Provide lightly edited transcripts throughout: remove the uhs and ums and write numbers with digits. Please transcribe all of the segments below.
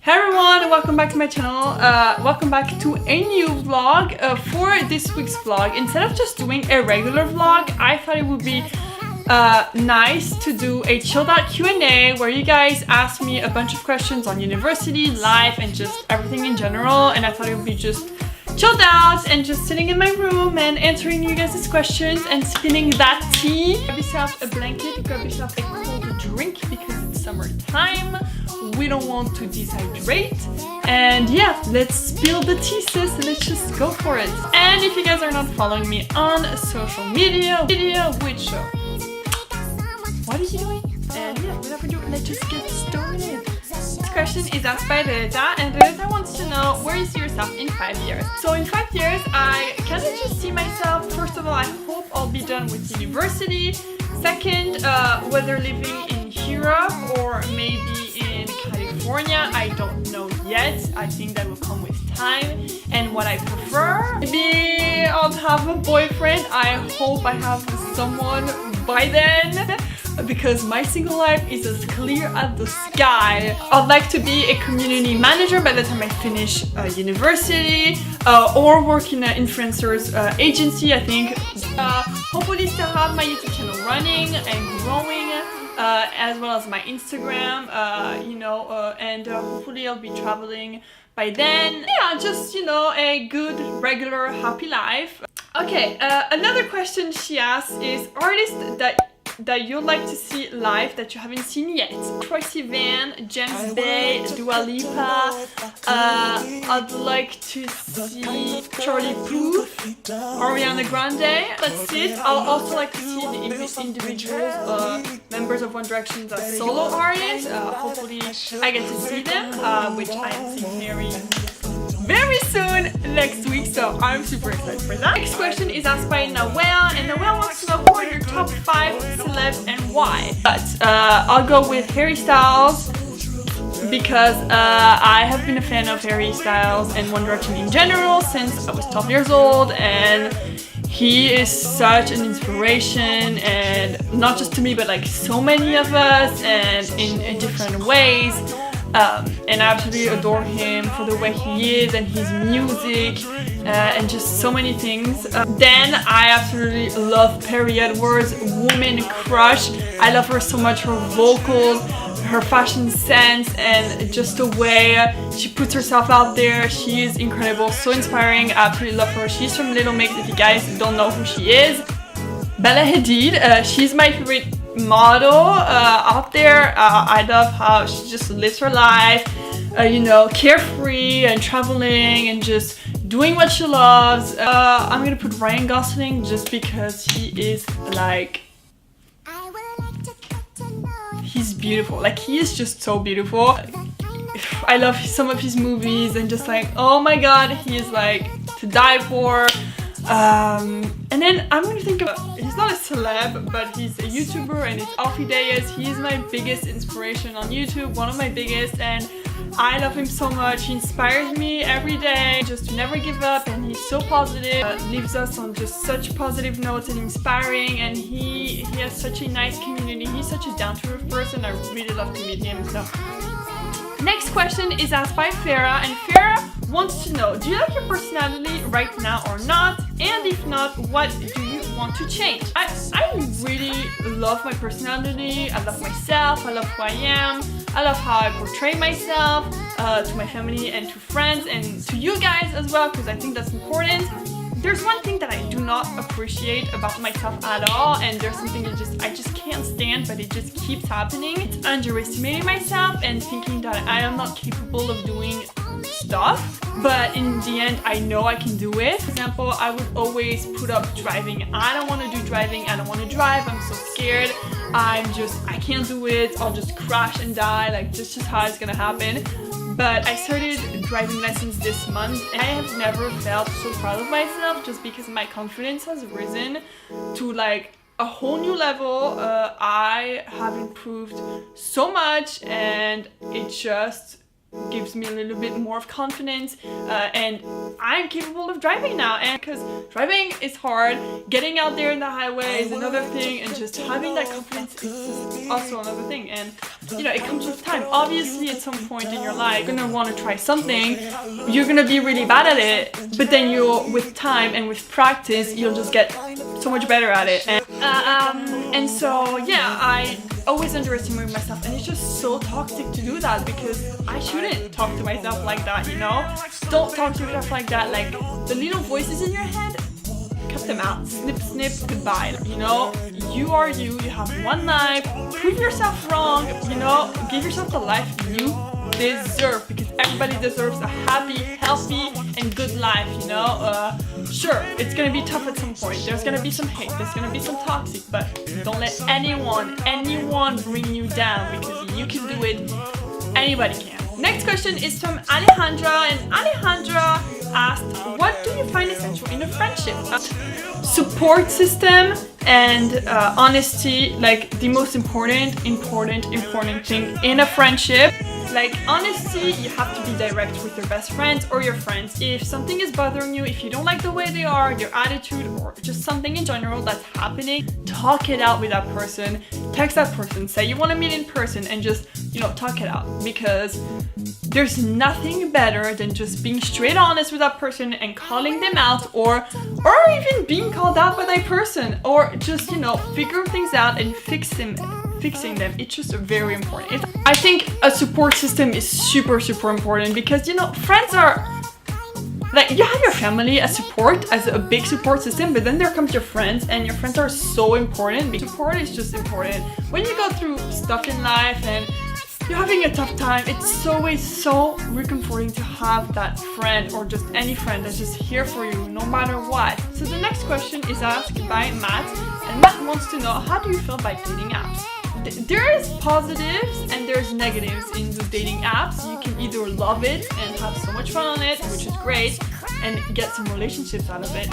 Hey everyone, welcome back to my channel. Welcome back to a new vlog. For this week's vlog, instead of just doing a regular vlog, I thought it would be nice to do a chilled out Q&A where you guys ask me a bunch of questions on university, life, and just everything in general. And I thought it would be just chilled out and just sitting in my room and answering you guys' questions and spinning that tea. Grab yourself a blanket, grab yourself a cold drink because it's summertime. We don't want to dehydrate. And yeah, let's spill the tea, sis. Let's just go for it. And if you guys are not following me on social media, which what are you doing? And yeah, without further ado, let's just get started. This question is asked by Rita, and Rita wants to know, where you see yourself in 5 years? So in 5 years, I kind of just see myself, first of all, I hope I'll be done with university. Second, whether living in Europe or maybe in California, I don't know yet. I think that will come with time and what I prefer. Maybe I'll have a boyfriend. I hope I have someone by then, because my single life is as clear as the sky. I'd like to be a community manager by the time I finish university, or work in an influencers agency, I think. Hopefully still have my YouTube channel running and growing, as well as my Instagram, and hopefully I'll be traveling by then. Yeah, just, a good, regular, happy life. Okay, another question she asks is artists that you'd like to see live that you haven't seen yet. Troye Sivan, James Bay, Dua Lipa. I'd like to see Charlie Puth, Ariana Grande. That's it. I'll also like to see the individual members of One Direction as solo artists. Hopefully I get to see them, which I am seeing very soon next week, so I'm super excited for that. Next question is asked by Noelle, and Noelle wants to know who are your top 5 celebs and why. But I'll go with Harry Styles because I have been a fan of Harry Styles and One Direction in general since I was 12 years old, and he is such an inspiration, and not just to me but like so many of us, and in different ways. And I absolutely adore him for the way he is and his music, and just so many things. Then I absolutely love Perry Edwards, woman crush. I love her so much, her vocals, her fashion sense, and just the way she puts herself out there. She is incredible, so inspiring. I absolutely love her. She's from Little Mix, if you guys don't know who she is. Bella Hadid, she's my favorite model out there. I love how she just lives her life, carefree and traveling and just doing what she loves. I'm gonna put Ryan Gosling just because he is like, he's beautiful. Like, he is just so beautiful. I love some of his movies and just like, oh my god, he is like to die for. And then I'm gonna think of, he's not a celeb, but he's a YouTuber, and it's Alfie Deyes. He is my biggest inspiration on YouTube, one of my biggest, and I love him so much. He inspires me every day just to never give up, and he's so positive, leaves us on just such positive notes and inspiring, and he has such a nice community. He's such a down-to-earth person. I really love to meet him. So next question is asked by Farah, and Farah wants to know, do you like your personality right now or not? And if not, what do you want to change? I really love my personality. I love myself. I love who I am. I love how I portray myself to my family and to friends and to you guys as well, because I think that's important. There's one thing that I do not appreciate about myself at all, and there's something that I just can't stand, but it just keeps happening. It's underestimating myself and thinking that I am not capable of doing stuff, but in the end I know I can do it. For example, I would always put up driving. I don't want to do driving. I don't want to drive. I'm so scared. I can't do it. I'll just crash and die. Like, that's just how it's gonna happen. But I started driving lessons this month, and I have never felt so proud of myself, just because my confidence has risen to like a whole new level. I have improved so much, and it just gives me a little bit more of confidence, and I'm capable of driving now. And because driving is hard, getting out there in the highway is another thing, and just having that confidence is just also another thing. And you know, it comes with time. Obviously, at some point in your life, you're gonna want to try something, you're gonna be really bad at it, but then with time and with practice, you'll just get so much better at it. And so yeah, I always underestimate myself, and it's just so toxic to do that, because I shouldn't talk to myself like that, you know? Don't talk to yourself like that. Like, the little voices in your head, cut them out. Snip, snip, goodbye. You know, you are you have one life, prove yourself wrong, you know, give yourself the life you deserve, because everybody deserves a happy, healthy, and good life, you know? Sure, it's gonna be tough at some point, there's gonna be some hate, there's gonna be some toxic, but don't let anyone bring you down, because you can do it, anybody can. Next question is from Alejandra, and Alejandra asked, what do you find essential in a friendship? Support system and honesty, like the most important thing in a friendship. Like, honesty, you have to be direct with your best friends or your friends. If something is bothering you, if you don't like the way they are, their attitude, or just something in general that's happening, talk it out with that person. Text that person, say you want to meet in person, and just, you know, talk it out. Because there's nothing better than just being straight honest with that person and calling them out, or even being called out by that person, or just, you know, figure things out and fixing them. It's just very important. I think a support system is super important, because, you know, friends are like, you have your family as support, as a big support system, but then there comes your friends, and your friends are so important. Support is just important. When you go through stuff in life and you're having a tough time, it's always so reconforting to have that friend, or just any friend that's just here for you no matter what. So the next question is asked by Matt, and Matt wants to know, how do you feel about dating apps? There is positives and there's negatives in the dating apps. You can either love it and have so much fun on it, which is great, and get some relationships out of it.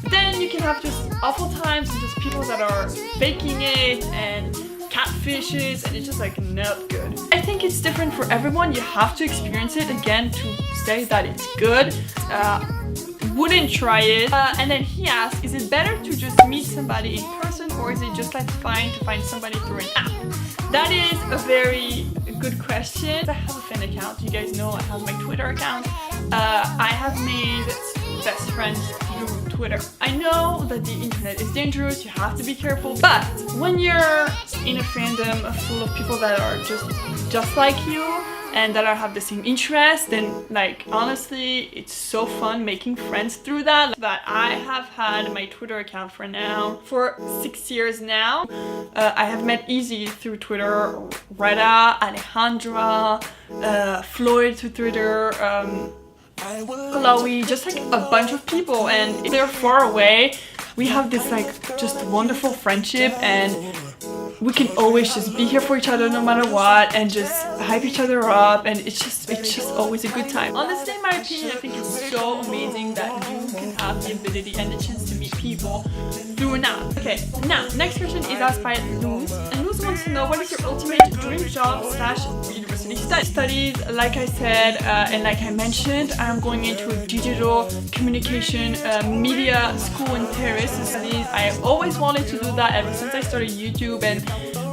Then you can have just awful times and just people that are faking it and catfishes, and it's just like not good. I think it's different for everyone. You have to experience it again to say that it's good. Wouldn't try it. And then he asked, is it better to just meet somebody in person, or is it just like fine to find somebody through an app? That is a very good question. I have a fan account. You guys know I have my Twitter account. I have made best friends through Twitter. I know that the internet is dangerous, you have to be careful, but when you're in a fandom full of people that are just like you, and that have the same interests, then like honestly it's so fun making friends through that. I have had my Twitter account for 6 years now. I have met Easy through Twitter, Retta, Alejandra, Floyd through Twitter, Chloe, just like a bunch of people, and if they're far away, we have this like just wonderful friendship, and we can always just be here for each other no matter what, and just hype each other up, and it's just always a good time. Honestly, in my opinion, I think it's so amazing that you can have the ability and the chance to meet people through an app. Okay, now next question is asked by Luz, and Luz wants to know, what is your ultimate dream job / university studies? Like I said, and like I mentioned, I'm going into a digital communication media school in Paris to studies. I always wanted to do that ever since I started YouTube and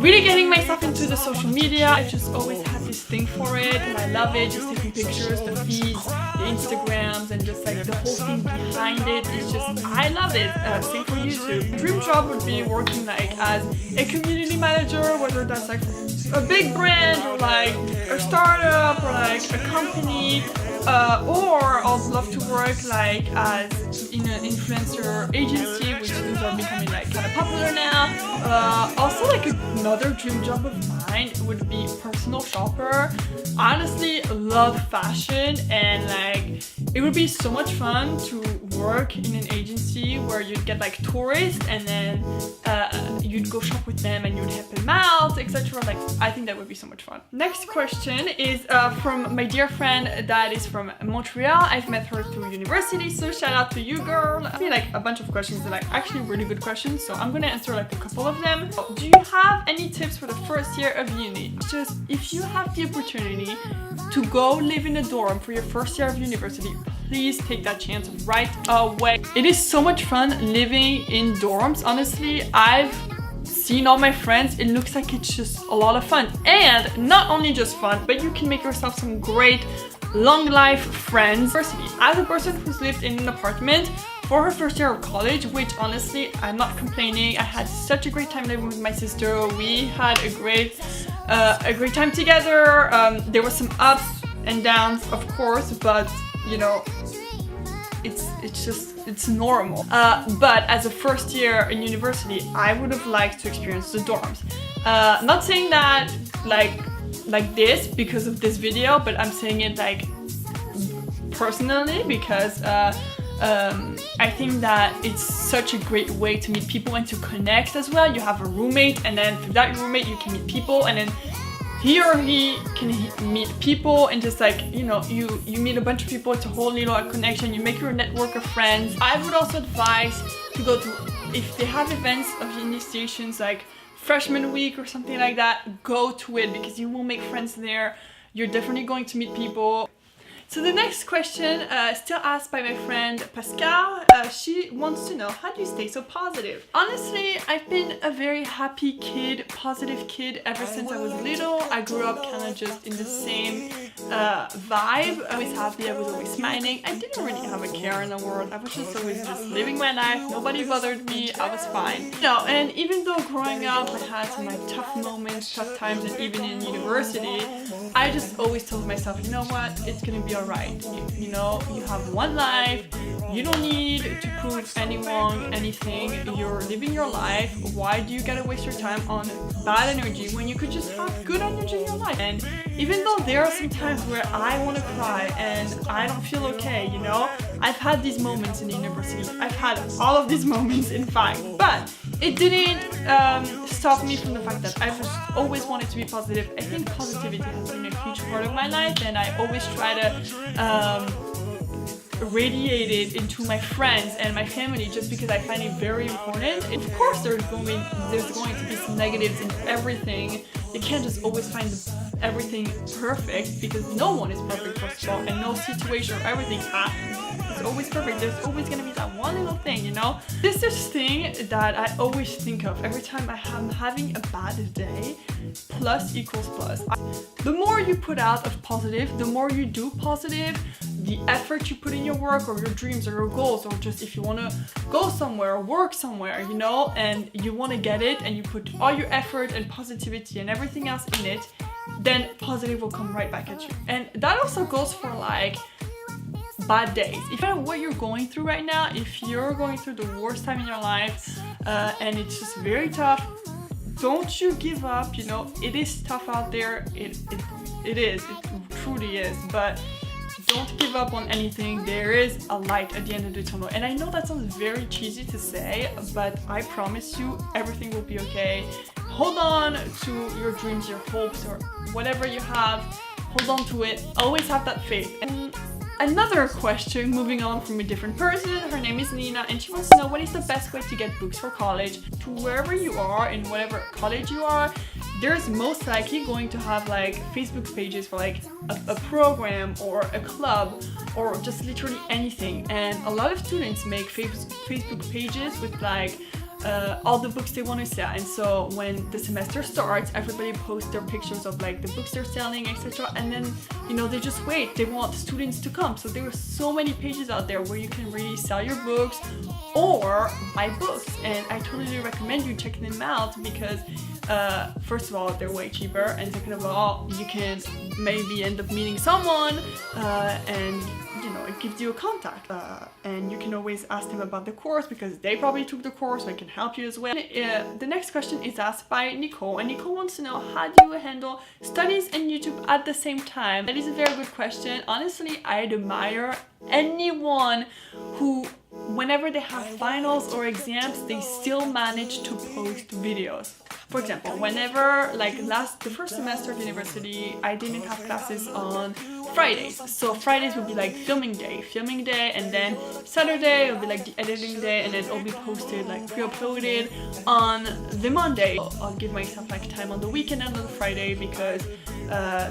really getting myself into the social media. I just always had this thing for it, and I love it, just taking pictures, the feeds, the Instagrams, and just like the whole thing behind it. It's just, I love it. Same for YouTube. Dream job would be working like as a community manager, whether that's like a big brand or like a startup or like a company, or I'd love to work like as in an influencer agency, which those are becoming like kind of popular now. Also like another dream job of mine would be personal shopper. Honestly, love fashion, and like it would be so much fun to work in an agency where you'd get like tourists, and then you'd go shop with them and you'd help them out, etc. Like, I think that would be so much fun. Next question is from my dear friend that is from Montreal. I've met her through university, so shout out to you, girl. I feel like a bunch of questions that are like actually really good questions, so I'm gonna answer like a couple of them. Do you have any tips for the first year of uni? Just if you have the opportunity to go live in a dorm for your first year of university, please take that chance right away. It is so much fun living in dorms. Honestly, I've seen all my friends. It looks like it's just a lot of fun, and not only just fun, but you can make yourself some great long life friends. As a person who's lived in an apartment for her first year of college, which honestly I'm not complaining, I had such a great time living with my sister. We had a great time together. There was some ups and downs, of course, but you know, it's normal. But as a first year in university, I would have liked to experience the dorms. Not saying that like this because of this video, but I'm saying it like personally because I think that it's such a great way to meet people and to connect as well. You have a roommate, and then through that roommate you can meet people, and then he or he can meet people, and just like, you know, you meet a bunch of people. It's a whole little connection. You make your network of friends. I would also advise to go to, if they have events of initiations like freshman week or something like that, go to it because you will make friends there. You're definitely going to meet people. So the next question, still asked by my friend Pascal, she wants to know, how do you stay so positive? Honestly, I've been a very happy kid, positive kid ever since I was little. I grew up kind of just in the same vibe. I was happy, I was always smiling. I didn't really have a care in the world. I was just always just living my life. Nobody bothered me. I was fine. You know, and even though growing up I had some like tough moments, tough times, and even in university, I just always told myself, you know what, it's gonna be alright. You know, you have one life. You don't need to prove anyone anything. You're living your life. Why do you gotta waste your time on bad energy when you could just have good energy in your life? And even though there are some times where I want to cry and I don't feel okay, you know, I've had these moments in university. I've had all of these moments, in fact, but it didn't stop me from the fact that I've just always wanted to be positive. I think positivity has been a huge part of my life, and I always try to radiate it into my friends and my family, just because I find it very important. And of course there's going to be some negatives in everything. You can't just always find everything perfect, because no one is perfect, first of all, and no situation or everything is always perfect. There's always going to be that one little thing, you know. This is thing that I always think of every time I'm having a bad day. Plus equals plus. The more you put out of positive, the more you do positive, the effort you put in your work or your dreams or your goals, or just if you want to go somewhere or work somewhere, you know, and you want to get it, and you put all your effort and positivity and everything else in it, then positive will come right back at you. And that also goes for like bad days. If you know what you're going through right now, if you're going through the worst time in your life and it's just very tough, don't you give up. You know, it is tough out there. It truly is, but don't give up on anything. There is a light at the end of the tunnel. And I know that sounds very cheesy to say, but I promise you everything will be okay. Hold on to your dreams, your hopes, or whatever you have. Hold on to it. Always have that faith. And another question, moving on from a different person. Her name is Nina, and she wants to know, what is the best way to get books for college? To wherever you are, in whatever college you are, there's most likely going to have like Facebook pages for like a program or a club or just literally anything. And a lot of students make Facebook pages with like all the books they want to sell, and so when the semester starts, everybody posts their pictures of like the books they're selling, etc. And then, you know, they just wait, they want students to come. So there are so many pages out there where you can really sell your books or buy books, and I totally recommend you checking them out, because first of all, they're way cheaper, and second of all, you can maybe end up meeting someone and you know, it gives you a contact, and you can always ask them about the course, because they probably took the course, so it can help you as well. The next question is asked by Nicole, and Nicole wants to know, how do you handle studies and YouTube at the same time? That is a very good question. Honestly, I admire anyone who, whenever they have finals or exams, they still manage to post videos. For example, whenever, like the first semester of university, I didn't have classes on Fridays. So Fridays will be like filming day, and then Saturday will be like the editing day, and then it'll be posted, like pre-uploaded on the Monday. I'll give myself like time on the weekend and on the Friday, because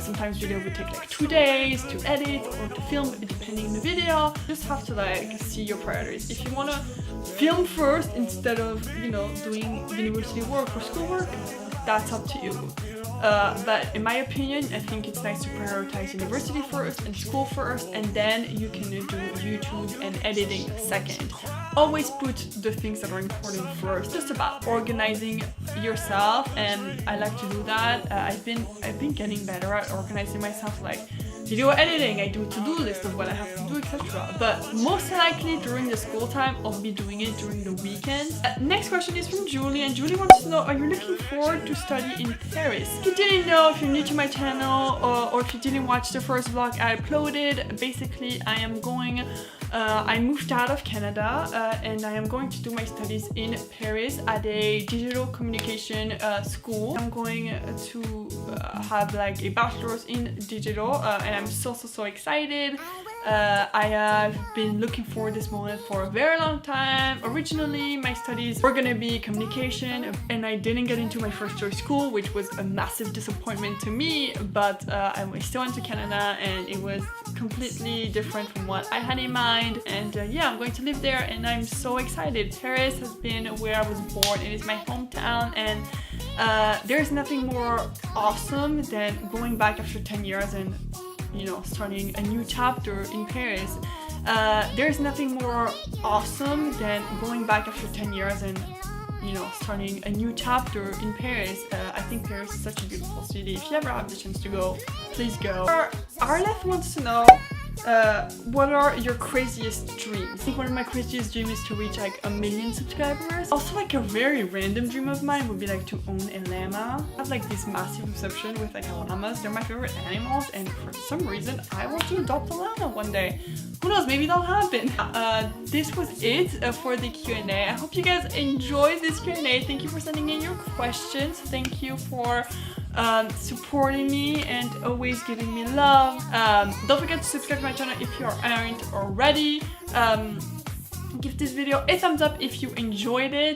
sometimes video will take like 2 days to edit or to film, depending on the video. You just have to like see your priorities. If you want to film first instead of, you know, doing university work or schoolwork, that's up to you. But in my opinion, I think it's nice to prioritize university first and school first, and then you can do YouTube and editing second. Always put the things that are important first. Just about organizing yourself, and I like to do that. I've been getting better at organizing myself, like video editing. I do a to-do list of what I have to do, etc. But most likely during the school time, I'll be doing it during the weekends. Next question is from Julie, and Julie wants to know, are you looking forward to study in Paris? If you didn't know, if you're new to my channel, or if you didn't watch the first vlog I uploaded, basically I moved out of Canada, and I am going to do my studies in Paris at a digital communication school. I'm going to have like a bachelor's in digital, and I'm so excited. I have been looking forward to this moment for a very long time. Originally, my studies were gonna be communication, and I didn't get into my first choice school, which was a massive disappointment to me, but I still went to Canada, and it was completely different from what I had in mind. And yeah, I'm going to live there, and I'm so excited. Paris has been where I was born. It is my hometown, and there's nothing more awesome than going back after 10 years and, you know, starting a new chapter in Paris. There's nothing more awesome than going back after 10 years and, you know, starting a new chapter in Paris. I think Paris is such a beautiful city. If you ever have the chance to go, please go. Arleth wants to know, what are your craziest dreams? I think one of my craziest dreams is to reach like 1 million subscribers. Also, like a very random dream of mine would be like to own a llama. I have like this massive obsession with like llamas. They're my favorite animals, and for some reason I want to adopt a llama one day. Who knows, maybe that'll happen. This was it for the Q&A. I hope you guys enjoyed this Q&A. Thank you for sending in your questions. Thank you for supporting me and always giving me love. Don't forget to subscribe to my channel if you aren't already. Give this video a thumbs up if you enjoyed it.